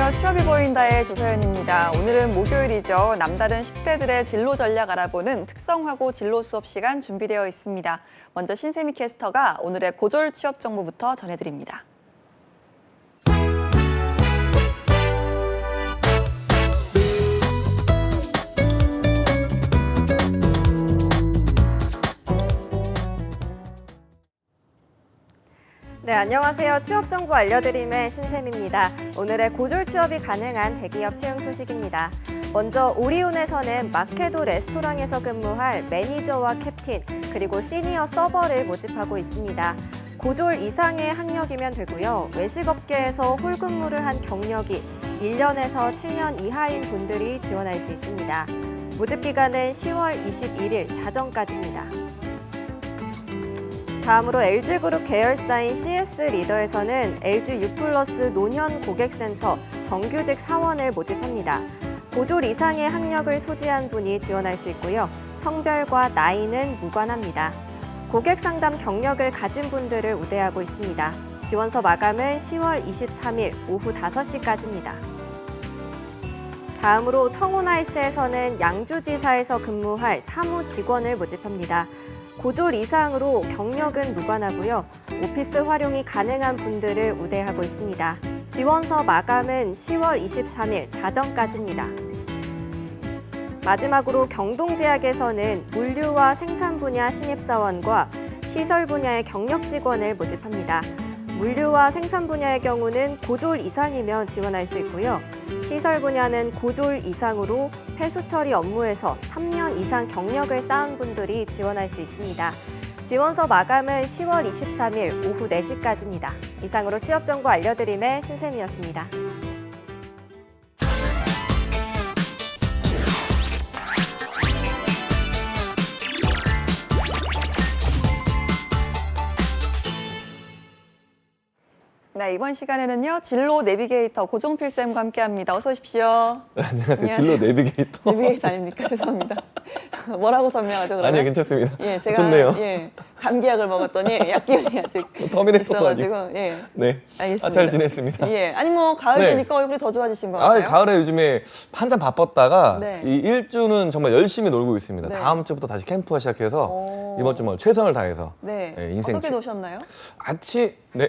안녕하세요. 취업이 보인다의 조서연입니다. 오늘은 목요일이죠. 남다른 10대들의 진로 전략 알아보는 특성화고 진로 수업 시간 준비되어 있습니다. 먼저 신세미 캐스터가 오늘의 고졸 취업 정보부터 전해드립니다. 네, 안녕하세요. 취업 정보 알려드림의 신샘입니다. 오늘의 고졸 취업이 가능한 대기업 채용 소식입니다. 먼저 오리온에서는 마케도 레스토랑에서 근무할 매니저와 캡틴, 그리고 시니어 서버를 모집하고 있습니다. 고졸 이상의 학력이면 되고요. 외식업계에서 홀 근무를 한 경력이 1년에서 7년 이하인 분들이 지원할 수 있습니다. 모집 기간은 10월 21일 자정까지입니다. 다음으로 LG그룹 계열사인 CS 리더에서는 LG U+ 노년 고객센터 정규직 사원을 모집합니다. 고졸 이상의 학력을 소지한 분이 지원할 수 있고요. 성별과 나이는 무관합니다. 고객 상담 경력을 가진 분들을 우대하고 있습니다. 지원서 마감은 10월 23일 오후 5시까지입니다. 다음으로 청호나이스에서는 양주지사에서 근무할 사무 직원을 모집합니다. 고졸 이상으로 경력은 무관하고요. 오피스 활용이 가능한 분들을 우대하고 있습니다. 지원서 마감은 10월 23일 자정까지입니다. 마지막으로 경동제약에서는 물류와 생산 분야 신입사원과 시설 분야의 경력 직원을 모집합니다. 물류와 생산 분야의 경우는 고졸 이상이면 지원할 수 있고요. 시설 분야는 고졸 이상으로 폐수 처리 업무에서 3년 이상 경력을 쌓은 분들이 지원할 수 있습니다. 지원서 마감은 10월 23일 오후 4시까지입니다. 이상으로 취업 정보 알려드림의 신샘이었습니다. 네, 이번 시간에는요. 진로 내비게이터 고종필 쌤과 함께합니다. 어서 오십시오. 네, 안녕하세요. 진로 내비게이터. 내비게이터 아닙니까? 죄송합니다. 뭐라고 설명하죠, 그러면? 아니요, 괜찮습니다. 예, 제가 좋네요. 예, 감기약을 먹었더니 약 기운이 아직 터미네이터도 있어가지고 예, 네, 알겠습니다. 잘 지냈습니다. 예, 아니 뭐 가을 네. 되니까 얼굴이 더 좋아지신 것 같아요. 가을에 요즘에 한참 바빴다가 네. 이 일주는 정말 열심히 놀고 있습니다. 네. 다음 주부터 다시 캠프가 시작해서 오. 이번 주 뭐 최선을 다해서 네, 인생 어떻게 노셨나요? 네.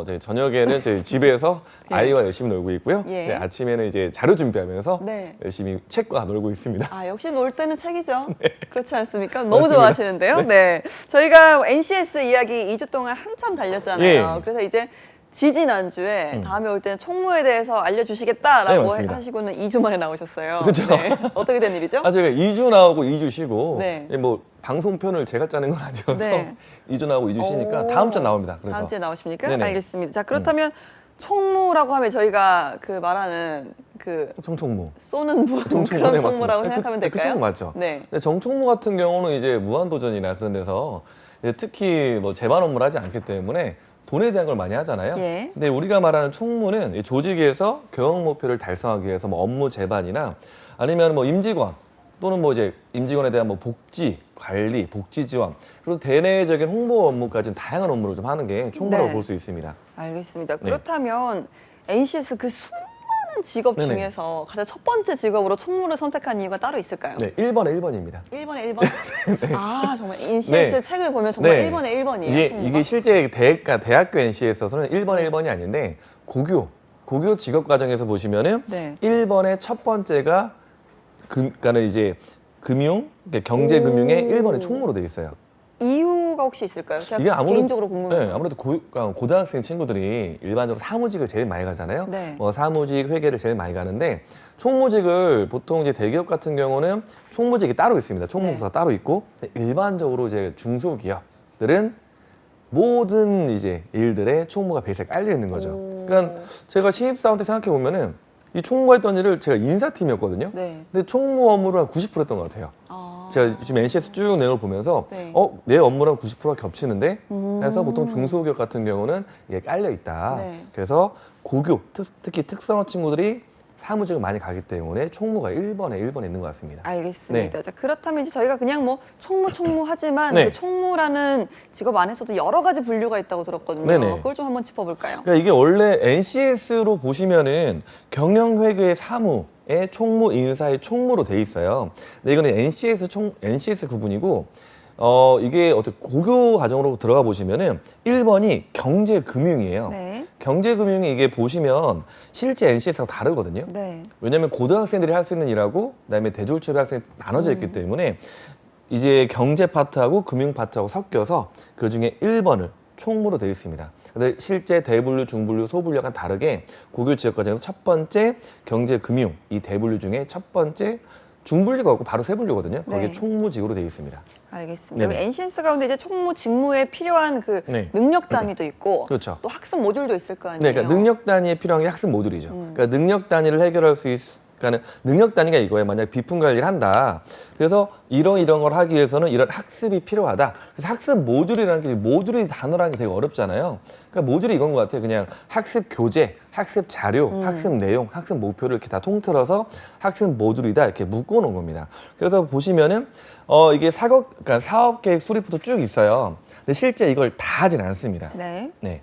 저희 저녁에는 저희 집에서 아이와 열심히 놀고 있고요. 예. 네, 아침에는 이제 자료 준비하면서 네. 열심히 책과 놀고 있습니다. 아, 역시 놀 때는 책이죠. 네. 그렇지 않습니까? 너무 맞습니다. 좋아하시는데요. 네. 저희가 NCS 이야기 2주 동안 한참 달렸잖아요. 예. 그래서 이제 지지난주에 다음에 올 때는 총무에 대해서 알려주시겠다라고 네, 맞습니다. 하시고는 2주 만에 나오셨어요. 그렇죠. 네. 어떻게 된 일이죠? 제가 2주 나오고 2주 쉬고 네. 뭐 방송편을 제가 짜는 건 아니어서 네. 2주 나오고 2주 쉬니까 오. 다음 주에 나옵니다. 그래서 다음 주에 나오십니까? 네네. 알겠습니다. 자, 그렇다면 총무라고 하면 저희가 그 말하는 그 정총무. 쏘는 분 정총무. 그런 네, 총무라고 맞습니다. 생각하면 그 될까요? 총무 맞죠. 네. 근데 정총무 같은 경우는 이제 무한도전이나 그런 데서 이제 특히 뭐 재반 업무를 하지 않기 때문에 돈에 대한 걸 많이 하잖아요. 예. 근데 우리가 말하는 총무는 이 조직에서 경영 목표를 달성하기 위해서 뭐 업무 재반이나 아니면 뭐 임직원 또는 뭐 이제 임직원에 대한 뭐 복지 관리, 복지 지원 그리고 대내적인 홍보 업무까지는 다양한 업무를 좀 하는 게 총무라고 네. 볼 수 있습니다. 알겠습니다. 그렇다면 NCS 그 수많은 직업 네네. 중에서 가장 첫 번째 직업으로 총무를 선택한 이유가 따로 있을까요? 네, 1번에 1번입니다. 1번에 1번? 아, 정말 NCS 네. 책을 보면 정말 네. 1번에 1번이에요. 이게 실제 대학교 NC에서는 1번에 1번이 아닌데 고교 직업 과정에서 보시면은 네. 1번의 첫 번째가 그러니까는 이제 금융, 그러니까 경제 금융의 오. 1번의 총무로 돼 있어요. 이유가 혹시 있을까요? 제가 이게 아무래도 개인적으로 궁금해서. 네, 아무래도 고등학생 친구들이 일반적으로 사무직을 제일 많이 가잖아요. 네. 뭐 사무직, 회계를 제일 많이 가는데 총무직을 보통 이제 대기업 같은 경우는 총무직이 따로 있습니다. 총무부서가 따로 있고 일반적으로 이제 중소기업들은 모든 이제 일들에 총무가 베이스에 깔려 있는 거죠. 오. 그러니까 제가 신입사원 때 생각해 보면은 이 총무가 했던 일을 제가 인사팀이었거든요. 네. 근데 총무 업무를 한 90% 했던 것 같아요. 아. 제가 지금 NCS 쭉 내용을 보면서 네. 내 업무랑 90%가 겹치는데 그래서 음. 보통 중소기업 같은 경우는 이게 깔려 있다. 네. 그래서 고교 특히 특성화 친구들이 사무직을 많이 가기 때문에 총무가 1번에 있는 것 같습니다. 알겠습니다. 자, 그렇다면 이제 저희가 그냥 뭐 총무 하지만 네. 그 총무라는 직업 안에서도 여러 가지 분류가 있다고 들었거든요. 네네. 그걸 좀 한번 짚어볼까요? 그러니까 이게 원래 NCS로 보시면은 경영회계 사무의 총무 인사의 총무로 돼 있어요. 근데 이거는 NCS 구분이고 이게 어떻게 고교 과정으로 들어가 보시면은 1번이 경제금융이에요. 네. 경제금융이 이게 보시면 실제 NCS하고 다르거든요. 네. 왜냐하면 고등학생들이 할 수 있는 일하고 그다음에 대졸업이 할 수 있는 나눠져 있기 때문에 이제 경제 파트하고 금융 파트하고 섞여서 그 중에 1번을 총무로 되어 있습니다. 근데 실제 대분류, 중분류, 소분류 약간 다르게 고교 지역 과정에서 첫 번째 경제 금융 이 대분류 중에 첫 번째 중분류가 없고 바로 세분류거든요. 거기에 네. 총무직으로 되어 있습니다. 알겠습니다. 네네. NCS 가운데 이제 총무 직무에 필요한 그 네. 능력 단위도 있고 그렇죠. 또 학습 모듈도 있을 거 아니에요. 네, 그러니까 능력 단위에 필요한 게 학습 모듈이죠. 그러니까 능력 단위를 해결할 수 그러니까 능력 단위가 이거예요. 만약 비품 관리를 한다. 그래서 이런 걸 하기 위해서는 이런 학습이 필요하다. 그래서 학습 모듈이라는 게 모듈이 단어라는 게 되게 어렵잖아요. 그러니까 모듈이 이건 것 같아요. 그냥 학습 교재, 학습 자료, 학습 내용, 학습 목표를 이렇게 다 통틀어서 학습 모듈이다 이렇게 묶어놓은 겁니다. 그래서 보시면은 이게 그러니까 사업 계획 수립부터 쭉 있어요. 근데 실제 이걸 다 하진 않습니다. 네. 네.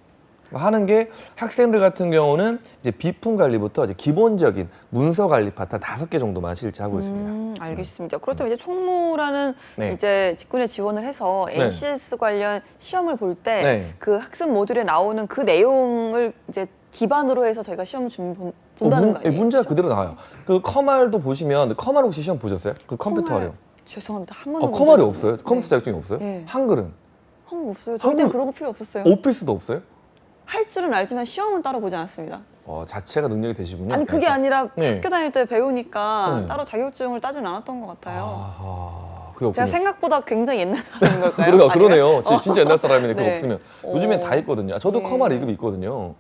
하는 게 학생들 같은 경우는 이제 비품 관리부터 이제 기본적인 문서 관리 파트 5개 정도만 실제 하고 있습니다. 알겠습니다. 그렇다면 이제 총무라는 네. 이제 직군에 지원을 해서 네. NCS 관련 시험을 볼 때 네. 그 학습 모듈에 나오는 그 내용을 이제 기반으로 해서 저희가 시험을 본다는 거 아니에요? 문제가 그렇죠? 그대로 나와요. 그 커말도 보시면 커말 혹시 시험 보셨어요? 그 컴퓨터 커말, 어려움. 죄송합니다. 한 번도 커말이 없어요? 컴퓨터 자격증이 없어요? 네. 한글은? 한번 없어요. 저희 때는 한글- 그런 거 필요 없었어요. 오피스도 없어요? 할 줄은 알지만 시험은 따로 보지 않았습니다. 자체가 능력이 되시군요. 아니 그게 그래서. 아니라 네. 학교 다닐 때 배우니까 네. 따로 자격증을 따진 않았던 것 같아요. 그게 제가 없군요. 생각보다 굉장히 옛날 사람인 걸까요? 그러네요. 아니면? 진짜 옛날 사람이네. 그거 네. 없으면. 요즘엔 다 있거든요. 저도 네. 커말 2급이 있거든요.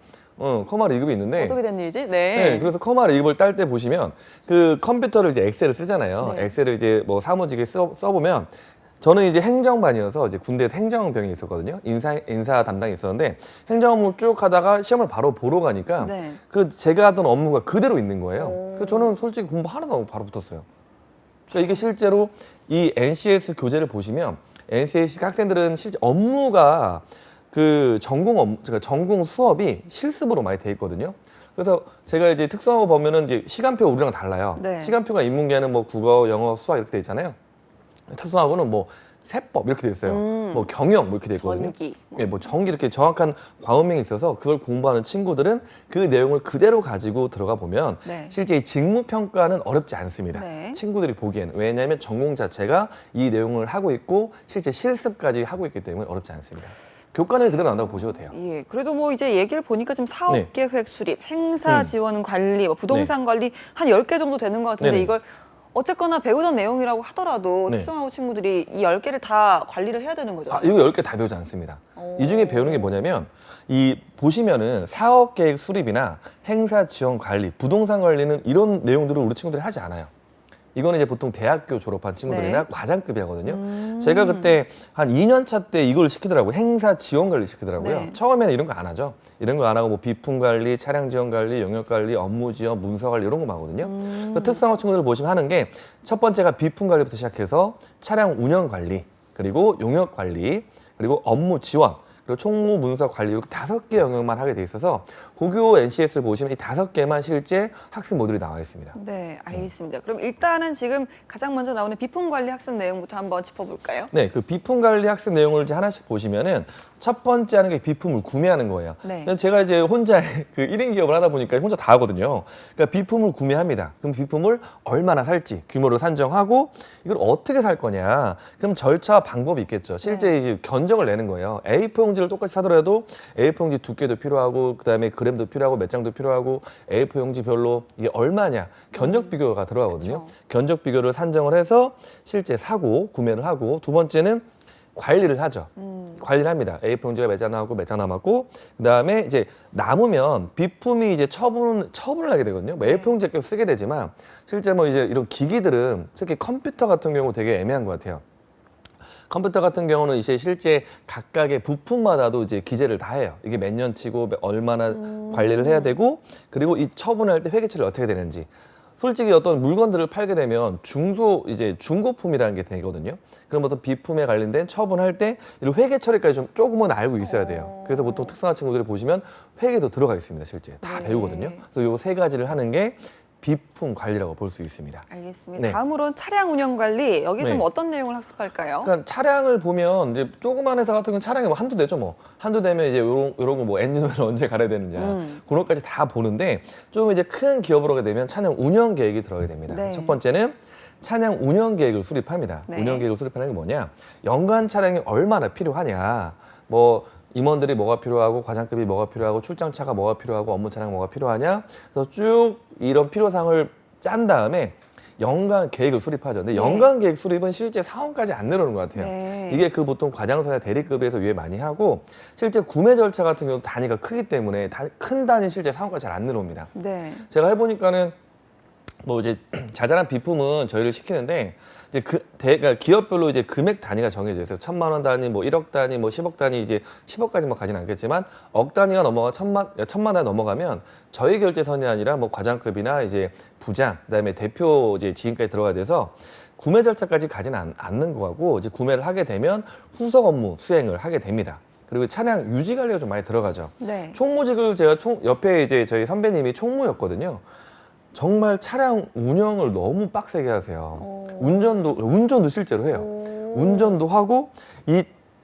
커말 2급이 있는데 어떻게 된 일이지? 네, 그래서 커말 2급을 딸 때 보시면 그 컴퓨터를 이제 엑셀을 쓰잖아요. 네. 엑셀을 이제 뭐 사무직에 써보면 저는 이제 행정반이어서 이제 군대에서 행정병이 있었거든요. 인사 담당이 있었는데 행정 업무 쭉 하다가 시험을 바로 보러 가니까 네. 그 제가 하던 업무가 그대로 있는 거예요. 오. 그래서 저는 솔직히 공부 하나도 안 하고 바로 붙었어요. 그러니까 이게 실제로 이 NCS 교재를 보시면 NCS 학생들은 실제 업무가 그 그러니까 전공 수업이 실습으로 많이 돼 있거든요. 그래서 제가 이제 특성화고 보면은 이제 시간표 우리랑 달라요. 네. 시간표가 인문계는 뭐 국어, 영어, 수학 이렇게 돼 있잖아요. 특성화고는 뭐 세법 이렇게 돼 있어요. 뭐 경영 뭐 이렇게 돼 있거든요. 전기. 예, 뭐 전기 이렇게 정확한 과목명이 있어서 그걸 공부하는 친구들은 그 내용을 그대로 가지고 들어가 보면 네. 실제 이 직무 평가는 어렵지 않습니다. 네. 친구들이 보기에는 왜냐하면 전공 자체가 이 내용을 하고 있고 실제 실습까지 하고 있기 때문에 어렵지 않습니다. 교과는 그대로 난다고 보셔도 돼요. 예, 그래도 뭐 이제 얘기를 보니까 지금 사업 네. 계획 수립, 행사 지원 관리, 뭐 부동산 관리 한 10개 정도 되는 것 같은데 네네. 이걸 어쨌거나 배우던 내용이라고 하더라도 네. 특성화고 친구들이 이 10개를 다 관리를 해야 되는 거죠. 이거 10개 다 배우지 않습니다. 이 중에 배우는 게 뭐냐면 이 보시면은 사업 계획 수립이나 행사 지원 관리, 부동산 관리는 이런 내용들을 우리 친구들이 하지 않아요. 이거는 이제 보통 대학교 졸업한 친구들이나 네. 과장급이 하거든요. 제가 그때 한 2년 차 때 이걸 시키더라고요. 행사 지원 관리 시키더라고요. 네. 처음에는 이런 거 안 하죠. 이런 거 안 하고 뭐 비품 관리, 차량 지원 관리, 영역 관리, 업무 지원, 문서 관리 이런 거만 하거든요. 그래서 특성화 친구들 보시면 하는 게 첫 번째가 비품 관리부터 시작해서 차량 운영 관리, 그리고 용역 관리, 그리고 업무 지원, 그리고 총무 문서 관리 이렇게 5개 영역만 하게 돼 있어서 고교 NCS를 보시면 이 5개만 실제 학습 모듈이 나와 있습니다. 네, 알겠습니다. 그럼 일단은 지금 가장 먼저 나오는 비품 관리 학습 내용부터 한번 짚어볼까요? 네, 그 비품 관리 학습 내용을 이제 하나씩 보시면은 첫 번째 하는 게 비품을 구매하는 거예요. 네. 근데 제가 이제 혼자 그 1인 기업을 하다 보니까 혼자 다 하거든요. 그러니까 비품을 구매합니다. 그럼 비품을 얼마나 살지 규모를 산정하고 이걸 어떻게 살 거냐. 그럼 절차와 방법이 있겠죠. 실제 이제 견적을 내는 거예요. A4 용지를 똑같이 사더라도 A4 용지 두께도 필요하고 그다음에 그램도 필요하고 몇 장도 필요하고 A4 용지별로 이게 얼마냐 견적 비교가 들어가거든요. 그쵸. 견적 비교를 산정을 해서 실제 사고 구매를 하고 두 번째는 관리를 하죠. 관리를 합니다. A4 용지가 몇 장 나왔고 몇 장 남았고 그다음에 이제 남으면 비품이 이제 처분을 하게 되거든요. 뭐 A4 용지 계속 쓰게 되지만 실제 뭐 이제 이런 기기들은 특히 컴퓨터 같은 경우 되게 애매한 것 같아요. 컴퓨터 같은 경우는 이제 실제 각각의 부품마다도 이제 기재를 다 해요. 이게 몇 년치고 얼마나 관리를 해야 되고, 그리고 이 처분할 때 회계 처리 어떻게 되는지. 솔직히 어떤 물건들을 팔게 되면 이제 중고품이라는 게 되거든요. 그럼 어떤 비품에 관련된 처분할 때 이런 회계 처리까지 좀 조금은 알고 있어야 돼요. 그래서 보통 특성화 친구들이 보시면 회계도 들어가 있습니다. 실제 다 네. 배우거든요. 그래서 요 세 가지를 하는 게 비품 관리라고 볼 수 있습니다. 알겠습니다. 네. 다음으로는 차량 운영 관리. 여기서 네. 뭐 어떤 내용을 학습할까요? 그러니까 차량을 보면 이제 조그만 회사 같은 경우는 차량이 뭐 한두 대죠 뭐. 한두 대면 이제 요런 거 뭐 엔진 오일을 언제 갈아야 되는지 그런 것까지 다 보는데, 좀 이제 큰 기업으로 오게 되면 차량 운영 계획이 들어가게 됩니다. 네. 첫 번째는 차량 운영 계획을 수립합니다. 네. 운영 계획을 수립하는 게 뭐냐? 연간 차량이 얼마나 필요하냐. 뭐 임원들이 뭐가 필요하고, 과장급이 뭐가 필요하고, 출장차가 뭐가 필요하고, 업무 차량 뭐가 필요하냐. 그래서 쭉 이런 필요사항을 짠 다음에 연간 계획을 수립하죠. 근데 네. 연간 계획 수립은 실제 사원까지 안 내려오는 것 같아요. 네. 이게 그 보통 과장사나 대리급에서 유예 많이 하고, 실제 구매 절차 같은 경우 단위가 크기 때문에 큰 단위 실제 사원까지 잘 안 내려옵니다. 네. 제가 해보니까는 뭐 이제 자잘한 비품은 저희를 시키는데, 이제 그러니까 기업별로 이제 금액 단위가 정해져 있어요. 1,000만 원 단위, 뭐 1억 단위, 뭐 10억 단위, 이제 10억까지 뭐 가지는 않겠지만 억 단위가 넘어가 1,000만 원 넘어가면 저희 결제선이 아니라 뭐 과장급이나 이제 부장, 그다음에 대표 이제 지인까지 들어가야 돼서 구매 절차까지 가지는 않는 거고, 이제 구매를 하게 되면 후속 업무 수행을 하게 됩니다. 그리고 차량 유지 관리가 좀 많이 들어가죠. 네. 총무직을 제가 옆에 이제 저희 선배님이 총무였거든요. 정말 차량 운영을 너무 빡세게 하세요. 운전도 실제로 해요. 운전도 하고,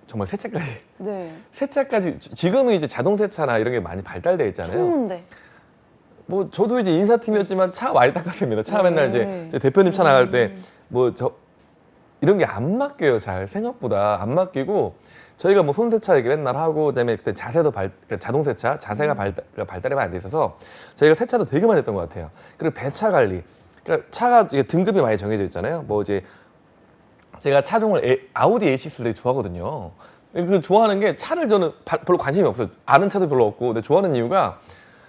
정말 세차까지. 네. 세차까지, 지금은 이제 자동 세차나 이런 게 많이 발달되어 있잖아요. 총무인데. 뭐 저도 이제 인사팀이었지만 차 많이 닦았습니다. 차 맨날 이제 대표님 차 나갈 때 뭐 이런 게 안 맡겨요. 잘 생각보다 안 맡기고, 저희가 뭐 손세차 얘기 맨날 하고, 그다음에 그때 자세도 자동 세차 자세가 발달이 많이 돼 있어서 저희가 세차도 되게 많이 했던 것 같아요. 그리고 배차 관리. 그러니까 차가 이게 등급이 많이 정해져 있잖아요. 뭐 이제 제가 차종을 아우디 A6를 되게 좋아하거든요. 그 좋아하는 게, 차를 저는 별로 관심이 없어요. 아는 차도 별로 없고. 근데 좋아하는 이유가,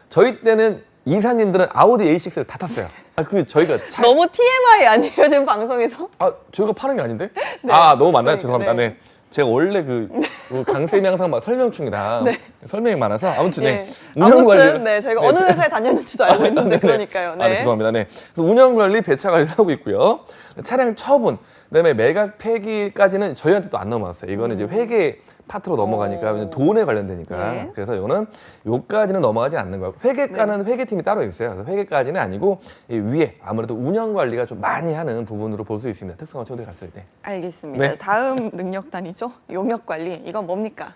저희 때는 이사님들은 아우디 A6를 다 탔어요. 저희가 너무 TMI 아니에요, 지금 방송에서? 저희가 파는 게 아닌데? 네. 너무 많나요? 그러니까, 죄송합니다. 네. 네. 제가 원래 강쌤이 항상 막 설명 중이라 설명이 많아서, 아무튼 네. 운영 관리. 아무튼 네, 저희가 어느 회사에 다녔는지도 알고 있는데 그러니까요. 네. 죄송합니다. 네. 그래서 운영 관리, 배차 관리를 하고 있고요. 차량 처분, 그다음에 매각 폐기까지는 저희한테 또 안 넘어왔어요. 이거는 이제 회계 파트로 넘어가니까 돈에 관련되니까. 네. 그래서 이거는 요까지는 넘어가지 않는 거고, 회계과는 회계팀이 따로 있어요. 그래서 회계까지는 아니고, 이 위에 아무래도 운영 관리가 좀 많이 하는 부분으로 볼 수 있습니다. 특성화 친구들 갔을 때. 알겠습니다. 네. 다음 능력 단위죠. 용역 관리. 이건 뭡니까?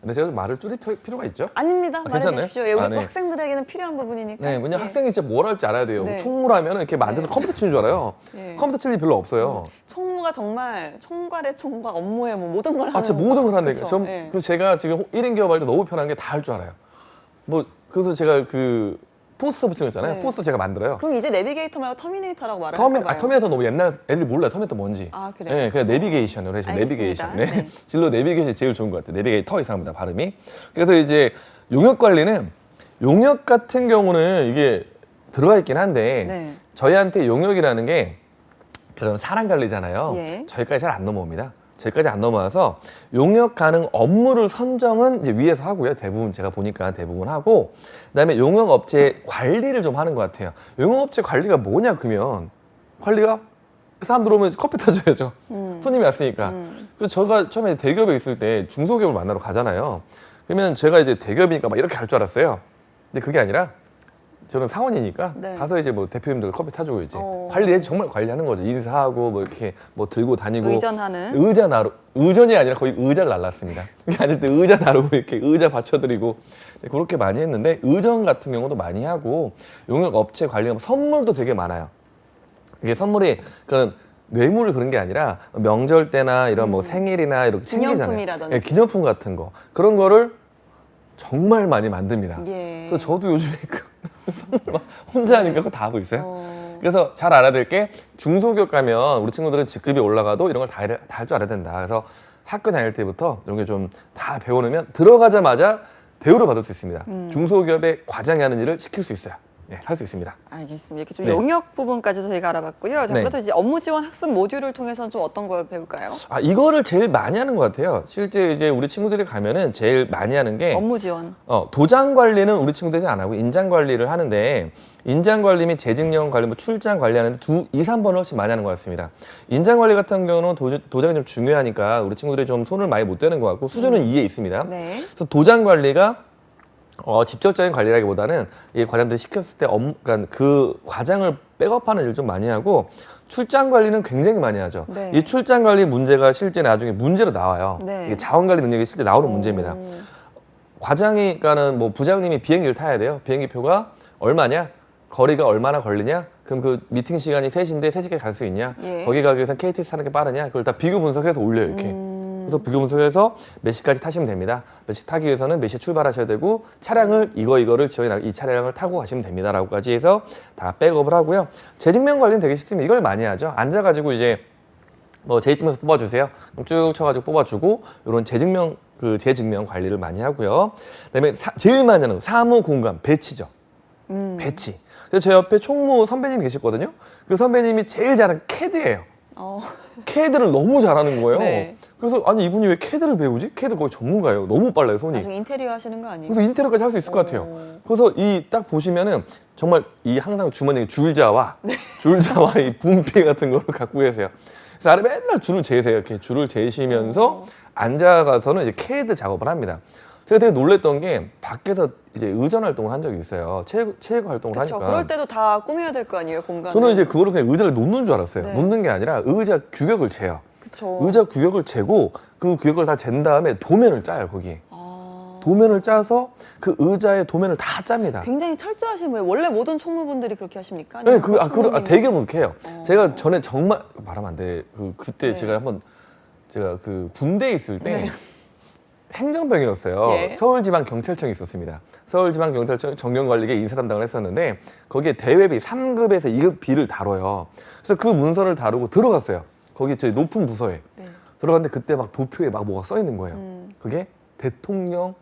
근데 제가 좀 말을 줄일 필요가 있죠? 아닙니다. 괜찮나요? 말해주십시오. 예, 우리 또 네. 학생들에게는 필요한 부분이니까. 네, 왜냐면 예. 학생이 진짜 뭘 할지 알아야 돼요. 네. 총무라면 이렇게 앉아서 컴퓨터 치는 줄 알아요. 예. 컴퓨터 칠 일이 별로 없어요. 총무가 정말 총괄의 총과 업무의 뭐 모든 걸 하는. 진짜 모든 걸 하는 그쵸? 거예요. 예. 그 제가 지금 1인 기업 할 때 너무 편한 게 다 할 줄 알아요. 뭐 그래서 제가 포스터 붙이는 거 있잖아요. 네. 포스터 제가 만들어요. 그럼 이제 내비게이터 말고 터미네이터라고 말을 할까 봐요. 터미네이터 너무 옛날 애들이 몰라요. 터미네이터 뭔지. 아, 그래요? 네, 그냥 내비게이션으로 해서 알겠습니다. 내비게이션. 네. 네. 진로 내비게이션이 제일 좋은 것 같아요. 내비게이터 이상합니다. 발음이. 그래서 이제 용역 관리는, 용역 같은 경우는 이게 들어가 있긴 한데 네. 저희한테 용역이라는 게 그런 사람 관리잖아요. 예. 저희까지 잘 안 넘어옵니다. 저희까지 안 넘어와서 용역 가능 업무를 선정은 이제 위에서 하고요. 대부분 제가 보니까 대부분 하고, 그다음에 용역 업체 관리를 좀 하는 것 같아요. 용역 업체 관리가 뭐냐 그러면, 관리가 사람 들어오면 커피 타줘야죠. 손님이 왔으니까. 그래서 제가 처음에 대기업에 있을 때 중소기업을 만나러 가잖아요. 그러면 제가 이제 대기업이니까 막 이렇게 할 줄 알았어요. 근데 그게 아니라 저는 사원이니까 네. 가서 이제 뭐 대표님들 커피 타주고 이제 정말 관리하는 거죠. 인사하고 뭐 이렇게 뭐 들고 다니고. 의전하는. 의전이 아니라 거의 의자를 날랐습니다. 그게 아닐 때 의자 나르고 이렇게 의자 받쳐드리고 그렇게 많이 했는데, 의전 같은 경우도 많이 하고, 용역 업체 관리하면 선물도 되게 많아요. 이게 선물이 그런 뇌물 그런 게 아니라 명절 때나 이런 뭐 생일이나 이렇게 챙기잖아요. 기념품이라든지. 예, 기념품 같은 거, 그런 거를 정말 많이 만듭니다. 예. 그래서 저도 요즘에 선물 막 혼자 하니까 그거 다 하고 있어요. 어. 그래서 잘 알아야 될 게, 중소기업 가면 우리 친구들은 직급이 올라가도 이런 걸 다 할 줄 알아야 된다. 그래서 학교 다닐 때부터 이런 게 좀 다 배워놓으면 들어가자마자 대우를 받을 수 있습니다. 중소기업의 과장이 하는 일을 시킬 수 있어요. 할 수 있습니다. 알겠습니다. 이렇게 좀 네. 영역 부분까지 저희가 알아봤고요. 자, 네. 그래서 이제 업무 지원 학습 모듈을 통해서는 좀 어떤 걸 배울까요? 이거를 제일 많이 하는 것 같아요. 실제 이제 우리 친구들이 가면은 제일 많이 하는 게 업무 지원. 도장 관리는 우리 친구들이 안 하고 인장 관리를 하는데, 인장 관리 및 재직령 관리, 뭐 출장 관리하는데 2, 3번을 훨씬 많이 하는 것 같습니다. 인장 관리 같은 경우는 도장이 좀 중요하니까 우리 친구들이 좀 손을 많이 못 대는 것 같고, 수준은 이해 있습니다. 네. 그래서 도장 관리가 직접적인 관리라기보다는 이 과장들이 시켰을 때 그러니까 그 과장을 백업하는 일을 좀 많이 하고, 출장 관리는 굉장히 많이 하죠. 네. 이 출장 관리 문제가 실제 나중에 문제로 나와요. 네. 이게 자원 관리 능력이 실제 나오는 문제입니다. 과장이, 그러니까는 뭐 부장님이 비행기를 타야 돼요. 비행기 표가 얼마냐? 거리가 얼마나 걸리냐? 그럼 그 미팅 시간이 3시인데 3시까지 갈 수 있냐? 예. 거기 가기 위해서 KTX 타는 게 빠르냐? 그걸 다 비교 분석해서 올려요, 이렇게. 그래서 비교 분석해서 몇 시까지 타시면 됩니다. 몇 시 타기 위해서는 몇 시에 출발하셔야 되고, 차량을 이거를 지원해, 이 차량을 타고 가시면 됩니다라고까지 해서 다 백업을 하고요. 재직명 관리는 되게 쉽습니다. 이걸 많이 하죠. 앉아가지고 이제 뭐 재직증명서 뽑아주세요. 그럼 쭉 쳐가지고 뽑아주고, 이런 재직명 관리를 많이 하고요. 그다음에 제일 많이 하는 거, 사무 공간 배치죠. 배치. 그래서 제 옆에 총무 선배님 계셨거든요. 그 선배님이 제일 잘하는 CAD예요. CAD를 너무 잘하는 거예요. 네. 그래서 아니 이분이 왜 CAD를 배우지? CAD 거의 전문가예요. 너무 빨라요, 손이. 나중에 인테리어 하시는 거 아니에요? 그래서 인테리어까지 할 수 있을 것 같아요. 그래서 이 딱 보시면은 정말 이 항상 주머니에 줄자와 이 분필 같은 거를 갖고 계세요. 그래서 아래 맨날 줄을 재세요. 이렇게 줄을 재시면서 앉아가서는 이제 CAD 작업을 합니다. 제가 되게 놀랬던 게, 밖에서 이제 의전 활동을 한 적이 있어요. 체육 활동을 그렇죠. 하니까. 그럴 때도 다 꾸며야 될 거 아니에요, 공간. 저는 이제 그거를 그냥 의자를 놓는 줄 알았어요. 네. 놓는 게 아니라 의자 규격을 재요. 그렇죠. 의자 규격을 재고 그 규격을 다 잰 다음에 도면을 짜요, 거기. 도면을 짜서 그 의자의 도면을 다 짭니다. 굉장히 철저하신 분이에요. 원래 모든 총무분들이 그렇게 하십니까? 네, 아니면 총무님이- 대기업은 그렇게 해요. 제가 전에 정말 말하면 안 돼. 그때 네. 제가 그 군대에 있을 때 네. 행정병이었어요. 예. 서울지방경찰청이 있었습니다. 서울지방경찰청 정경관리계 인사 담당을 했었는데, 거기에 대외비 3급에서 2급 비를 다뤄요. 그래서 그 문서를 다루고 들어갔어요. 거기 저희 높은 부서에. 네. 들어갔는데 그때 막 도표에 막 뭐가 써 있는 거예요. 그게 대통령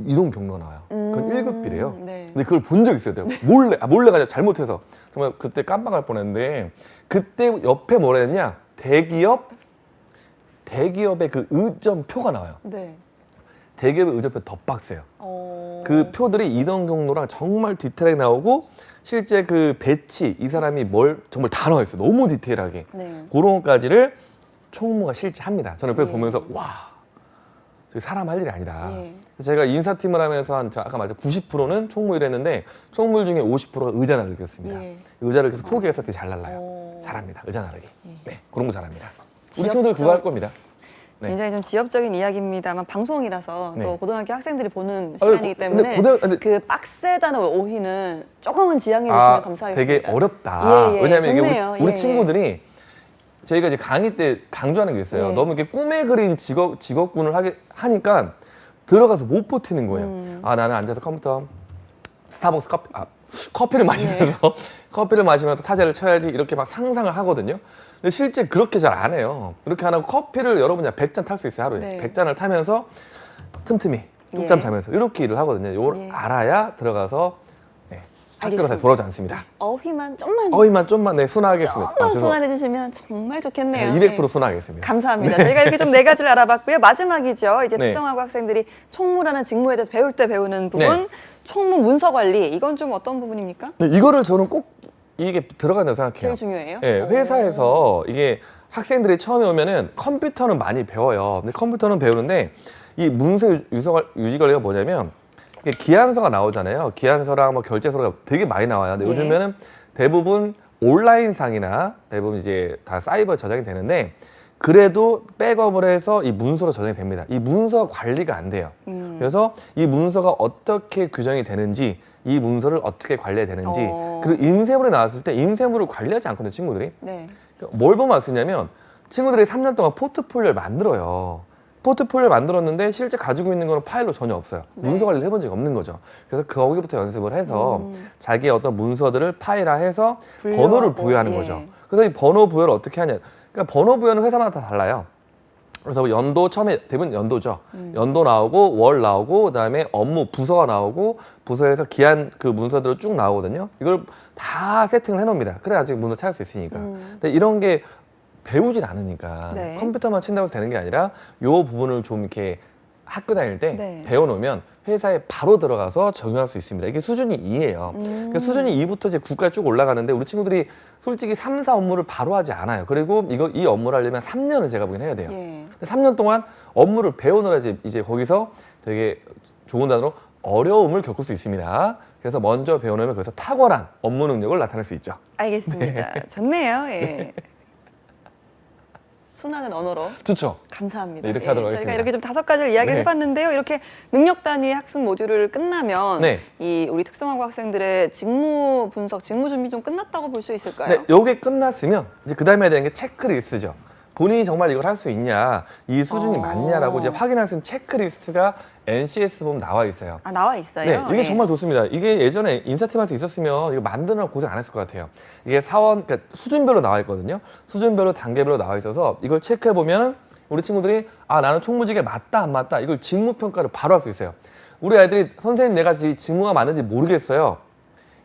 이동 경로가 나와요. 그건 1급비래요. 네. 근데 그걸 본 적 있어요. 내가 몰래가 아니라 잘못해서. 정말 그때 깜빡할 뻔했는데, 그때 옆에 뭐라 했냐? 대기업의 그 의전표가 나와요. 네. 대기업의 의전표 더 빡세요. 어... 그 표들이 이동 경로랑 정말 디테일하게 나오고, 실제 그 배치, 이 사람이 뭘 정말 다 나와 있어요. 너무 디테일하게. 네. 그런 것까지를 총무가 실제 합니다. 저는 그걸 예. 보면서 와, 저게 사람 할 일이 아니다. 예. 제가 인사팀을 하면서 아까 말했죠, 90%는 총무를 했는데, 총무 중에 50%가 의자 나르기였습니다. 예. 의자를 계속 포기해서 되게 잘 날라요. 오. 잘합니다. 의자 나르기. 네, 그런 거 잘합니다. 우리 지역적- 친구들 그거 할 겁니다. 네. 굉장히 좀 지엽적인 이야기입니다만, 방송이라서 네. 또 고등학교 학생들이 보는 아유, 시간이기 근데 때문에 근데 그 빡세다는 오희는 조금은 지양해 주시면 감사하겠습니다. 되게 어렵다. 예, 예, 왜냐하면 이게 좋네요. 우리 예, 친구들이 저희가 이제 강의 때 강조하는 게 있어요. 예. 너무 이렇게 꿈에 그린 직업군을 하니까 들어가서 못 버티는 거예요. 나는 앉아서 컴퓨터 스타벅스 커피를 마시면서 커피를 마시면서 타자를 쳐야지, 이렇게 막 상상을 하거든요. 근데 실제 그렇게 잘 안 해요. 그렇게 안 하고 커피를 여러분이 100잔 탈 수 있어요, 하루에. 네. 100잔을 타면서 틈틈이 쪽잠 예. 자면서 이렇게 일을 하거든요. 이걸 예. 알아야 들어가서 학교로 알겠습니다. 다시 돌아오지 않습니다. 어휘만 좀만 어휘만 좀만 순화하겠습니다. 조금만 순환해 주시면 정말 좋겠네요. 200% 예. 순화하겠습니다. 감사합니다. 저희가 이렇게 좀 4가지를 알아봤고요. 마지막이죠. 이제 네. 특성화고 학생들이 총무라는 직무에 대해서 배울 때 배우는 부분, 네. 총무 문서 관리. 이건 좀 어떤 부분입니까? 네, 이거를 저는 꼭 이게 들어간다고 생각해요. 제일 중요해요. 네, 오. 회사에서 이게 학생들이 처음에 오면은 컴퓨터는 많이 배워요. 근데 컴퓨터는 배우는데, 이 문서 유지 관리가 뭐냐면, 이게 기한서가 나오잖아요. 기한서랑 뭐 결제서가 되게 많이 나와요. 근데 네. 요즘에는 대부분 온라인상이나 대부분 이제 다 사이버 저장이 되는데, 그래도 백업을 해서 이 문서로 저장이 됩니다. 이 문서 관리가 안 돼요. 그래서 이 문서가 어떻게 규정이 되는지, 이 문서를 어떻게 관리해야 되는지, 그리고 인쇄물이 나왔을 때 인쇄물을 관리하지 않거든요, 친구들이. 네. 뭘 보면 알 수 있냐면, 친구들이 3년 동안 포트폴리오를 만들어요. 포트폴리오를 만들었는데 실제 가지고 있는 거는 파일로 전혀 없어요. 네. 문서 관리를 해본 적이 없는 거죠. 그래서 거기부터 연습을 해서 자기의 어떤 문서들을 파일화해서 번호를 분류하고, 부여하는 예. 거죠. 그래서 이 번호 부여를 어떻게 하냐. 그러니까 번호 부여는 회사마다 다 달라요. 그래서 연도 처음에 대부분 연도죠. 연도 나오고 월 나오고 그다음에 업무 부서가 나오고 부서에서 기한 그 문서대로 쭉 나오거든요. 이걸 다 세팅을 해놓습니다. 그래야지 문서 찾을 수 있으니까. 근데 이런 게 배우질 않으니까 네. 컴퓨터만 친다고 해서 되는 게 아니라 요 부분을 좀 이렇게 학교 다닐 때 네. 배워놓으면 회사에 바로 들어가서 적용할 수 있습니다. 이게 수준이 2예요. 그러니까 수준이 2부터 이제 9까지 쭉 올라가는데 우리 친구들이 솔직히 3, 4 업무를 바로 하지 않아요. 그리고 이 업무를 하려면 3년을 제가 보기엔 해야 돼요. 예. 3년 동안 업무를 배우느라 이제 거기서 되게 좋은 단어로 어려움을 겪을 수 있습니다. 그래서 먼저 배워놓으면 거기서 탁월한 업무 능력을 나타낼 수 있죠. 알겠습니다. 좋네요. 예. 순화된 언어로 좋죠? 감사합니다. 네, 이렇게 하도록 저희가 하겠습니다. 이렇게 좀 5가지를 이야기를 네. 해봤는데요. 이렇게 능력 단위 학습 모듈을 끝나면 네. 이 우리 특성화고 학생들의 직무 분석, 직무 준비 좀 끝났다고 볼 수 있을까요? 네, 요게 끝났으면 이제 그 다음에 해야 되는 게 체크리스트죠. 본인이 정말 이걸 할 수 있냐, 이 수준이 맞냐라고 이제 확인할 수 있는 체크리스트가 NCS 보면 나와 있어요. 아, 나와 있어요? 네, 이게 예. 정말 좋습니다. 이게 예전에 인사팀한테 있었으면 이거 만드느라 고생 안 했을 것 같아요. 이게 사원, 그러니까 수준별로 나와 있거든요. 수준별로, 단계별로 나와 있어서 이걸 체크해 보면 우리 친구들이 아, 나는 총무직에 맞다, 안 맞다, 이걸 직무평가를 바로 할 수 있어요. 우리 아이들이 선생님 내가 이 직무가 맞는지 모르겠어요.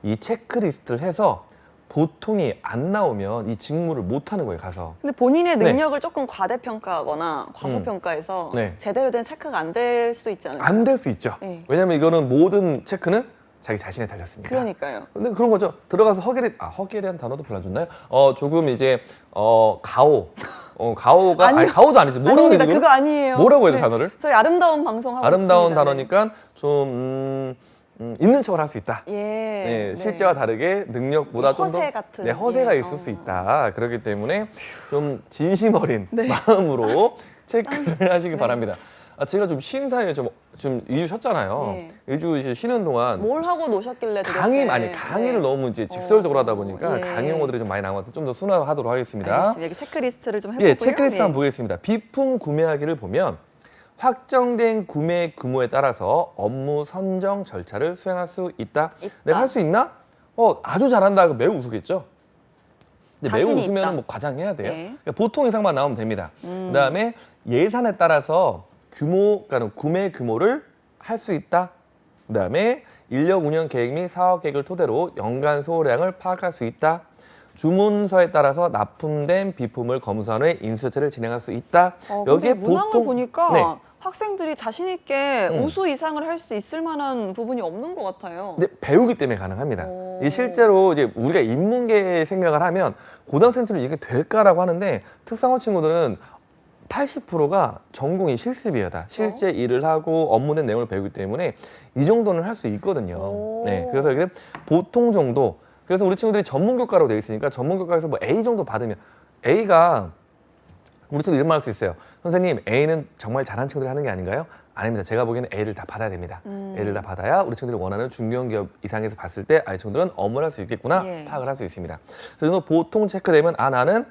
이 체크리스트를 해서 보통이 안 나오면 이 직무를 못 하는 거예요, 가서. 근데 본인의 네. 능력을 조금 과대평가하거나 과소평가해서 네. 제대로 된 체크가 안 될 수도 있지 않을까요? 안 될 수 있죠. 네. 왜냐면 이거는 모든 체크는 자기 자신에 달렸으니까. 그러니까요. 근데 그런 거죠. 들어가서 허기에 대한 단어도 별로 안 좋나요? 조금 이제 가오가 아니요. 아니 가오도 아니지. 뭐라고 해야 아닙니다. 되지? 그거 아니에요. 뭐라고 해야 돼, 네. 단어를? 저희 아름다운 방송하고 아름다운 있습니다. 단어니까 좀 있는 척을 할 수 있다. 네. 예. 네, 네. 실제와 다르게 능력보다 좀 더 허세 같은. 허세가 예. 있을 수 있다. 그렇기 때문에 좀 진심 어린 네. 마음으로 체크를 하시기 바랍니다. 제가 좀 쉰 사이에 좀 2주 쉬었잖아요. 네. 2주 이제 쉬는 동안 뭘 하고 노셨길래 강의를 너무 이제 직설적으로 하다 보니까 예. 강의 용어들이 좀 많이 나와서 좀 더 순화하도록 하겠습니다. 알겠습니다. 여기 체크리스트를 좀 해보고요. 예, 체크리스트 예. 한번 보겠습니다. 비품 구매하기를 보면 확정된 구매 규모에 따라서 업무 선정 절차를 수행할 수 있다. 있다. 내가 할 수 있나? 아주 잘한다. 매우 우수겠죠. 근데 매우 자신이 우수면 있다. 뭐 과장해야 돼요. 네. 그러니까 보통 이상만 나오면 됩니다. 그다음에 예산에 따라서 그러니까 구매 규모를 할 수 있다. 그다음에 인력 운영 계획 및 사업 계획을 토대로 연간 소량을 파악할 수 있다. 주문서에 따라서 납품된 비품을 검수한 후에 인수처를 진행할 수 있다. 근데 문항을 보니까 네. 학생들이 자신 있게 음. 우수 이상을 할 수 있을 만한 부분이 없는 것 같아요. 근데 배우기 때문에 가능합니다. 오. 이 실제로 이제 우리가 인문계 생각을 하면 고등학생들은 이게 될까라고 하는데 특성화 친구들은 80%가 전공이 실습이에요. 다 실제 일을 하고 업무된 내용을 배우기 때문에 이 정도는 할 수 있거든요. 오. 네, 그래서 이게 보통 정도. 그래서 우리 친구들이 전문교과로 되어 있으니까 전문교과에서 뭐 A 정도 받으면 A가 우리 친구 이런 말 할 수 있어요. 선생님, A는 정말 잘하는 친구들이 하는 게 아닌가요? 아닙니다. 제가 보기에는 A를 다 받아야 됩니다. A를 다 받아야 우리 친구들이 원하는 중견 기업 이상에서 봤을 때 이 친구들은 업무를 할 수 있겠구나 예. 파악을 할 수 있습니다. 그래서 보통 체크되면 나는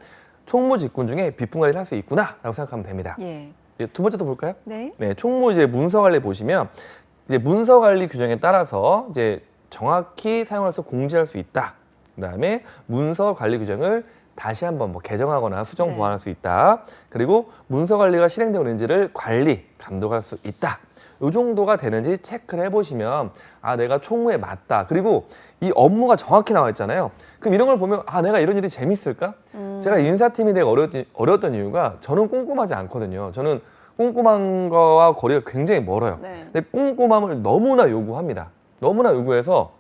총무 직군 중에 비품 관리를 할 수 있구나라고 생각하면 됩니다. 예. 이제 두 번째 또 볼까요? 네. 네, 총무 이제 문서 관리 보시면 이제 문서 관리 규정에 따라서 이제 정확히 사용해서 공지할 수 있다. 그다음에 문서 관리 규정을 다시 한번 뭐 개정하거나 수정 네. 보완할 수 있다. 그리고 문서 관리가 실행되고 있는지를 관리, 감독할 수 있다. 이 정도가 되는지 체크를 해보시면 아, 내가 총무에 맞다. 그리고 이 업무가 정확히 나와 있잖아요. 그럼 이런 걸 보면 아, 내가 이런 일이 재밌을까? 제가 인사팀이 되게 어려웠던 이유가 저는 꼼꼼하지 않거든요. 저는 꼼꼼한 거와 거리가 굉장히 멀어요. 네. 근데 꼼꼼함을 너무나 요구합니다. 너무나 요구해서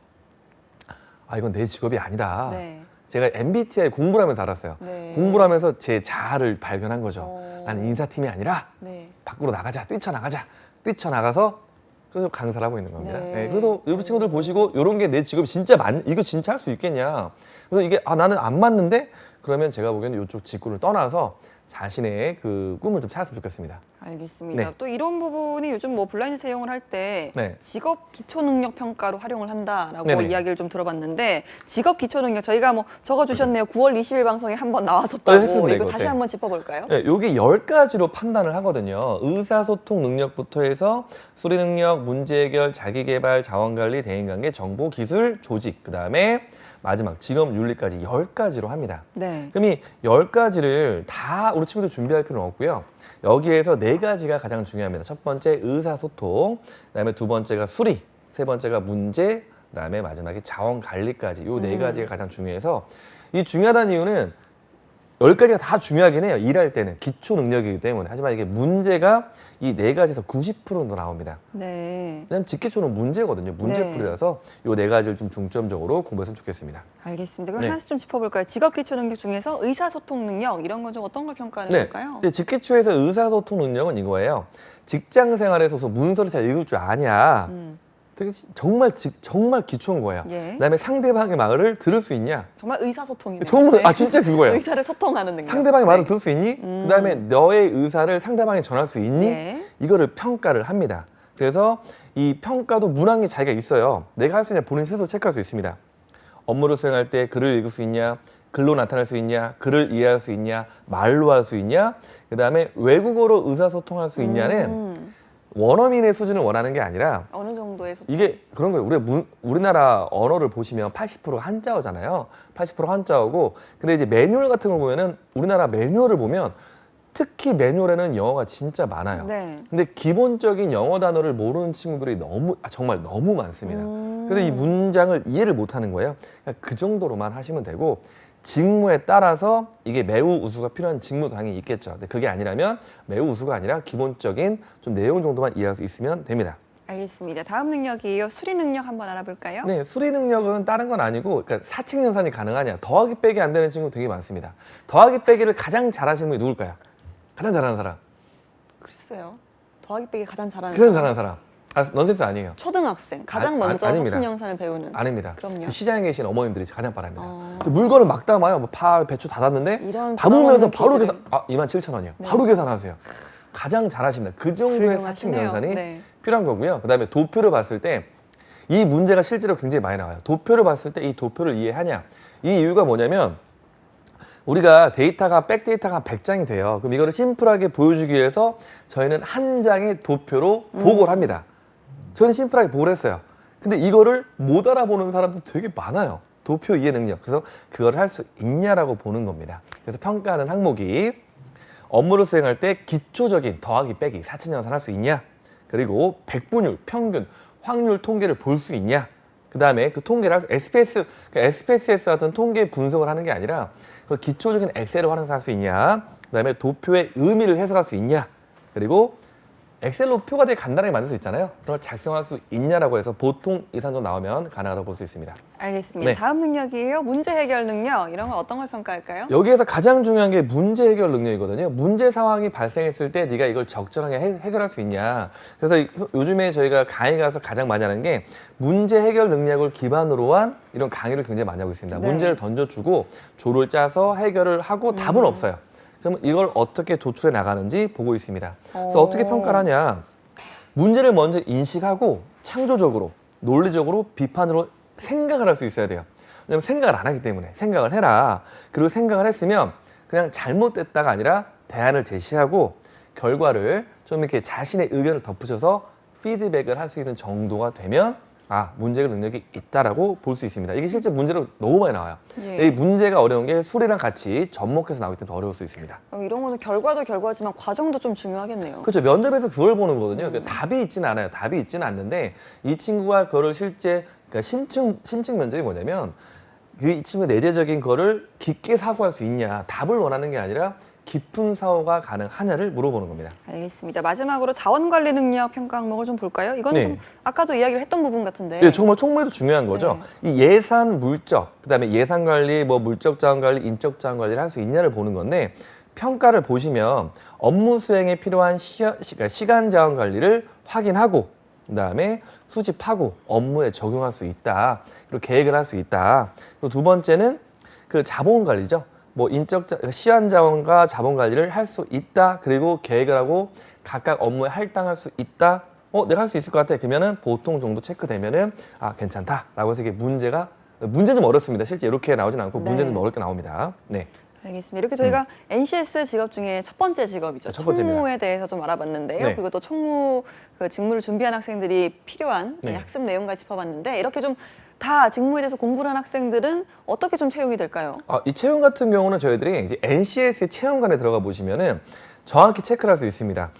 아, 이건 내 직업이 아니다. 네. 제가 MBTI 공부를 하면서 알았어요. 네. 공부를 하면서 제 자아를 발견한 거죠. 어. 나는 인사팀이 아니라 네. 밖으로 나가자, 뛰쳐나가서 그래서 강사를 하고 있는 겁니다. 네. 네, 그래서 이 친구들 보시고 이런 게 내 직업이 진짜 이거 진짜 할 수 있겠냐. 그래서 이게 아, 나는 안 맞는데 그러면 제가 보기에는 이쪽 직군을 떠나서 자신의 그 꿈을 좀 찾았으면 좋겠습니다. 알겠습니다. 네. 또 이런 부분이 요즘 뭐 블라인드 채용을 할 때 네. 직업 기초 능력 평가로 활용을 한다라고 네네. 이야기를 좀 들어봤는데 직업 기초 능력 저희가 뭐 적어주셨네요. 9월 20일 방송에 한번 나왔었다고. 했습니다, 이거 이거. 다시 네. 한번 짚어볼까요? 네, 요게 10가지로 판단을 하거든요. 의사소통 능력부터 해서 수리 능력, 문제 해결, 자기개발, 자원관리, 대인관계, 정보, 기술, 조직, 그다음에 마지막 직업 윤리까지 10가지로 합니다. 네. 그럼 이 10가지를 다 우리 친구들 준비할 필요는 없고요. 여기에서 4가지가 가장 중요합니다. 첫 번째 의사소통, 그다음에 두 번째가 수리, 세 번째가 문제, 그다음에 마지막에 자원관리까지 요 4가지가 가장 중요해서 이 중요하다는 이유는 10가지가 다 중요하긴 해요. 일할 때는 기초 능력이기 때문에. 하지만 이게 문제가 이 4가지에서 90% 정도 나옵니다. 네. 왜냐면 직기초는 문제거든요. 문제풀이라서 요 4가지를 좀 중점적으로 공부했으면 좋겠습니다. 알겠습니다. 그럼 네. 하나씩 좀 짚어볼까요? 직업 기초 능력 중에서 의사소통 능력 이런 건 좀 어떤 걸 평가하는 걸까요? 네. 직기초에서 의사소통 능력은 이거예요. 직장 생활에서 문서를 잘 읽을 줄 아냐. 되게 정말 기초인 거예요. 예. 그다음에 상대방의 말을 들을 수 있냐. 정말 의사소통이네요. 정말 네. 진짜 그거예요. 의사를 소통하는 능력. 상대방의 말을 네. 들을 수 있니? 그다음에 너의 의사를 상대방에 전할 수 있니? 네. 이거를 평가를 합니다. 그래서 이 평가도 문항이 자기가 있어요. 내가 할 수 있냐 본인 스스로 체크할 수 있습니다. 업무를 수행할 때 글을 읽을 수 있냐, 글로 나타낼 수 있냐, 글을 이해할 수 있냐, 말로 할 수 있냐, 그다음에 외국어로 의사소통할 수 있냐는 원어민의 수준을 원하는 게 아니라 어느 정도의 소통? 이게 그런 거예요. 우리나라 언어를 보시면 80%가 한자어잖아요. 80% 한자어고, 근데 이제 매뉴얼 같은 걸 보면은 우리나라 매뉴얼을 보면 특히 매뉴얼에는 영어가 진짜 많아요. 네. 근데 기본적인 영어 단어를 모르는 친구들이 정말 너무 많습니다. 그래서 이 문장을 이해를 못하는 거예요. 그냥 그 정도로만 하시면 되고, 직무에 따라서 이게 매우 우수가 필요한 직무도 당연히 있겠죠. 근데 그게 아니라면 매우 우수가 아니라 기본적인 좀 내용 정도만 이해할 수 있으면 됩니다. 알겠습니다. 다음 능력이에요. 수리 능력 한번 알아볼까요? 네, 수리 능력은 다른 건 아니고, 그러니까 사칙 연산이 가능하냐, 더하기 빼기 안 되는 친구 되게 많습니다. 더하기 빼기를 가장 잘하시는 분이 누굴까요? 가장 잘하는 사람. 글쎄요. 더하기 빼기 가장 잘하는 가장 사람. 잘하는 사람. 아, 넌센스 아니에요. 초등학생. 가장 먼저 아닙니다. 사칙 연산을 배우는. 아닙니다. 그럼요. 그 시장에 계신 어머님들이 가장 빠릅니다. 물건을 막 담아요. 뭐 파, 배추 다 담는데 이런 담으면서 부담없는 바로 기술을. 계산. 27,000원이요. 바로 계산하세요. 가장 잘하십니다. 그 정도의 사칙 훌륭하시네요. 연산이 네. 필요한 거고요. 그다음에 도표를 봤을 때 이 문제가 실제로 굉장히 많이 나와요. 도표를 봤을 때 이 도표를 이해하냐. 이 이유가 뭐냐면 우리가 데이터가 백데이터가 100장이 돼요. 그럼 이거를 심플하게 보여주기 위해서 저희는 한 장의 도표로 보고를 합니다. 저는 심플하게 보고를 했어요. 근데 이거를 못 알아보는 사람도 되게 많아요. 도표 이해 능력. 그래서 그걸 할 수 있냐라고 보는 겁니다. 그래서 평가하는 항목이 업무를 수행할 때 기초적인 더하기 빼기, 사칙 연산할 수 있냐? 그리고 백분율, 평균, 확률 통계를 볼 수 있냐? 그 다음에 그 통계를 SPSS 같은 통계 분석을 하는 게 아니라 그 기초적인 엑셀을 활용할 수 있냐? 그 다음에 도표의 의미를 해석할 수 있냐? 그리고 엑셀로 표가 되게 간단하게 만들 수 있잖아요. 그걸 작성할 수 있냐라고 해서 보통 이상 정도 나오면 가능하다고 볼 수 있습니다. 알겠습니다. 네. 다음 능력이에요. 문제 해결 능력. 이런 건 어떤 걸 평가할까요? 여기에서 가장 중요한 게 문제 해결 능력이거든요. 문제 상황이 발생했을 때 네가 이걸 적절하게 해결할 수 있냐. 그래서 요즘에 저희가 강의 가서 가장 많이 하는 게 문제 해결 능력을 기반으로 한 이런 강의를 굉장히 많이 하고 있습니다. 네. 문제를 던져주고 조를 짜서 해결을 하고 답은 없어요. 그럼 이걸 어떻게 도출해 나가는지 보고 있습니다. 그래서 어떻게 평가를 하냐. 문제를 먼저 인식하고 창조적으로, 논리적으로, 비판으로 생각을 할 수 있어야 돼요. 왜냐면 생각을 안 하기 때문에 생각을 해라. 그리고 생각을 했으면 그냥 잘못됐다가 아니라 대안을 제시하고 결과를 좀 이렇게 자신의 의견을 덧붙여서 피드백을 할 수 있는 정도가 되면 문제 해결 능력이 있다라고 볼 수 있습니다. 이게 실제 문제로 너무 많이 나와요. 예. 이 문제가 어려운 게 수리랑 같이 접목해서 나오기 때문에 더 어려울 수 있습니다. 그럼 이런 거는 결과도 결과지만 과정도 좀 중요하겠네요. 그렇죠. 면접에서 그걸 보는 거거든요. 그러니까 답이 있지는 않아요. 답이 있지는 않는데 이 친구가 그거를 실제 그러니까 심층 면접이 뭐냐면 이 친구의 내재적인 거를 깊게 사고할 수 있냐. 답을 원하는 게 아니라 깊은 사고가 가능하냐를 물어보는 겁니다. 알겠습니다. 마지막으로 자원관리 능력 평가 항목을 좀 볼까요? 이건 네. 좀 아까도 이야기를 했던 부분 같은데. 예, 정말 총무에도 중요한 거죠. 이 예산 물적, 그다음에 예산 관리, 뭐 물적 자원 관리, 인적 자원 관리를 할 수 있냐를 보는 건데 평가를 보시면 업무 수행에 필요한 시간 자원 관리를 확인하고 그다음에 수집하고 업무에 적용할 수 있다. 그리고 계획을 할 수 있다. 그리고 두 번째는 그 자본 관리죠. 뭐 시간 자원과 자본 관리를 할 수 있다. 그리고 계획을 하고 각각 업무에 할당할 수 있다. 내가 할 수 있을 것 같아. 그러면은 보통 정도 체크되면은 괜찮다라고 해서 이게 문제는 좀 어렵습니다. 실제 이렇게 나오진 않고 네. 문제는 좀 어렵게 나옵니다. 네. 알겠습니다. 이렇게 저희가 NCS 직업 중에 첫 번째 직업이죠. 첫 번째입니다. 총무에 대해서 좀 알아봤는데요. 네. 그리고 또 총무 그 직무를 준비한 학생들이 필요한 네. 학습 내용까지 짚어봤는데 이렇게 좀 다 직무에 대해서 공부를 한 학생들은 어떻게 좀 채용이 될까요? 이 채용 같은 경우는 저희들이 이제 NCS의 채용관에 들어가 보시면은 정확히 체크를 할 수 있습니다.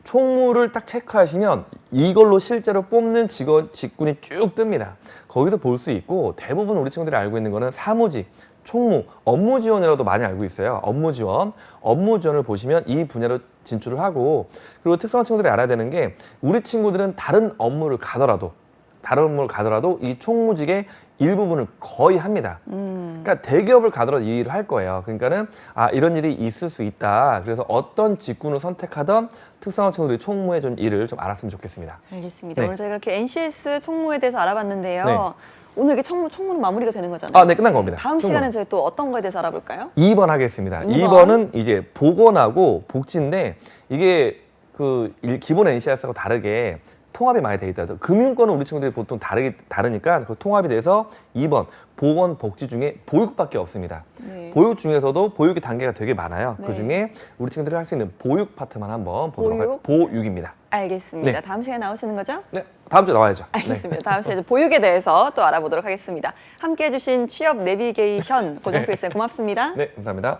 총무를 딱 체크하시면 이걸로 실제로 뽑는 직군이 쭉 뜹니다. 거기서 볼 수 있고 대부분 우리 친구들이 알고 있는 거는 사무직, 총무, 업무 지원이라도 많이 알고 있어요. 업무 지원을 보시면 이 분야로 진출을 하고 그리고 특성화 친구들이 알아야 되는 게 우리 친구들은 다른 업무를 가더라도 이 총무직의 일부분을 거의 합니다. 그러니까 대기업을 가더라도 이 일을 할 거예요. 그러니까는 이런 일이 있을 수 있다. 그래서 어떤 직군을 선택하던 특성화 친구들이 총무의 좀 일을 좀 알았으면 좋겠습니다. 알겠습니다. 네. 오늘 저희가 이렇게 NCS 총무에 대해서 알아봤는데요. 네. 오늘 이렇게 총무는 마무리가 되는 거잖아요. 네, 끝난 겁니다. 다음 총무. 시간에 저희 또 어떤 거에 대해서 알아볼까요? 2번 하겠습니다. 2번. 2번은 이제 보건하고 복지인데 이게 기본 NCS하고 다르게 통합이 많이 돼 있다. 금융권은 우리 친구들이 보통 다르니까 그 통합이 돼서 2번 보건 복지 중에 보육밖에 없습니다. 네. 보육 중에서도 보육의 단계가 되게 많아요. 네. 그 중에 우리 친구들이 할 수 있는 보육 파트만 한번 보도록 할게요. 보육입니다. 알겠습니다. 네. 다음 시간에 나오시는 거죠? 네, 다음 주에 나와야죠. 네. 알겠습니다. 다음 시간에 보육에 대해서 또 알아보도록 하겠습니다. 함께해 주신 취업 내비게이션 고정필 쌤 고맙습니다. 네, 감사합니다.